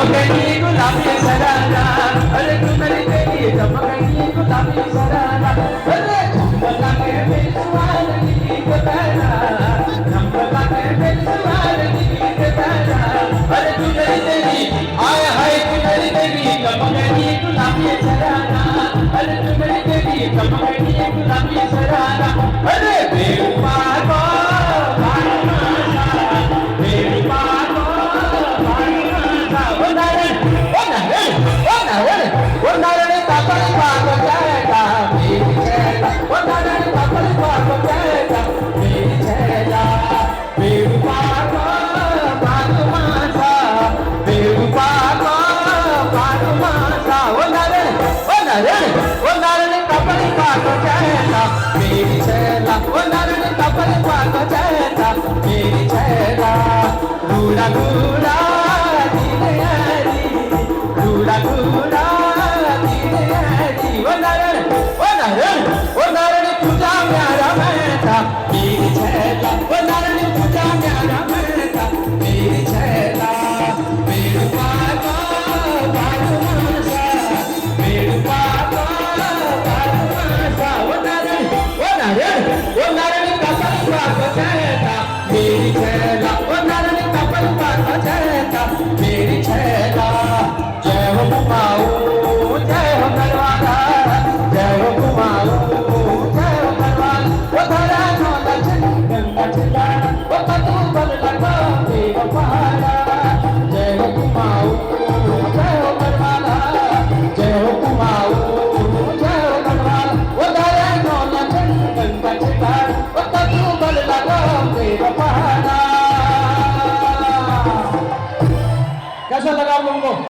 चमकनी गुलाबी सरारा, अरे चुनरी तेरी चमकनी गुलाबी सरारा, अरे चंपका के बेसुमार गीत गाना, चंपका के बेसुमार गीत गाना, अरे चुनरी तेरी हाय हाय चुनरी तेरी चमकनी गुलाबी सरारा, अरे चुनरी तेरी चमकनी गुलाबी सरारा, अरे बेवफा को मेरी छैला वो नारण कपल पाको छैला मेरी छैला घूरा घूरा धीरे हरी घूरा घूरा धीरे हरी वो नारण तुझा प्यारा मैं था मेरी छैला वो नारण तुझा प्यारा मैं था मेरी छैला मेरे पाको पाको मासा मेरे पाको पाको मासा वो नारण कपल पाको छैला मेरी छैला वो नारण कपल पाको छैला मेरी छैला जय हो कुमाऊं जय हो गढ़वाला जय हो कुमाऊं जय हो गढ़वाला वो धरा नो लक्ष्मी गंगा चिला वो कतू बल लगो देव पहाड़ा जय हो कुमाऊं जय हो गढ़वाला जय हो कुमाऊं जय हो गढ़वाला वो धरा नो लक्ष्मी गंगा चिला वो कतू बल लगो देव पहाड़ा। कैसा लगा आप लोगों को?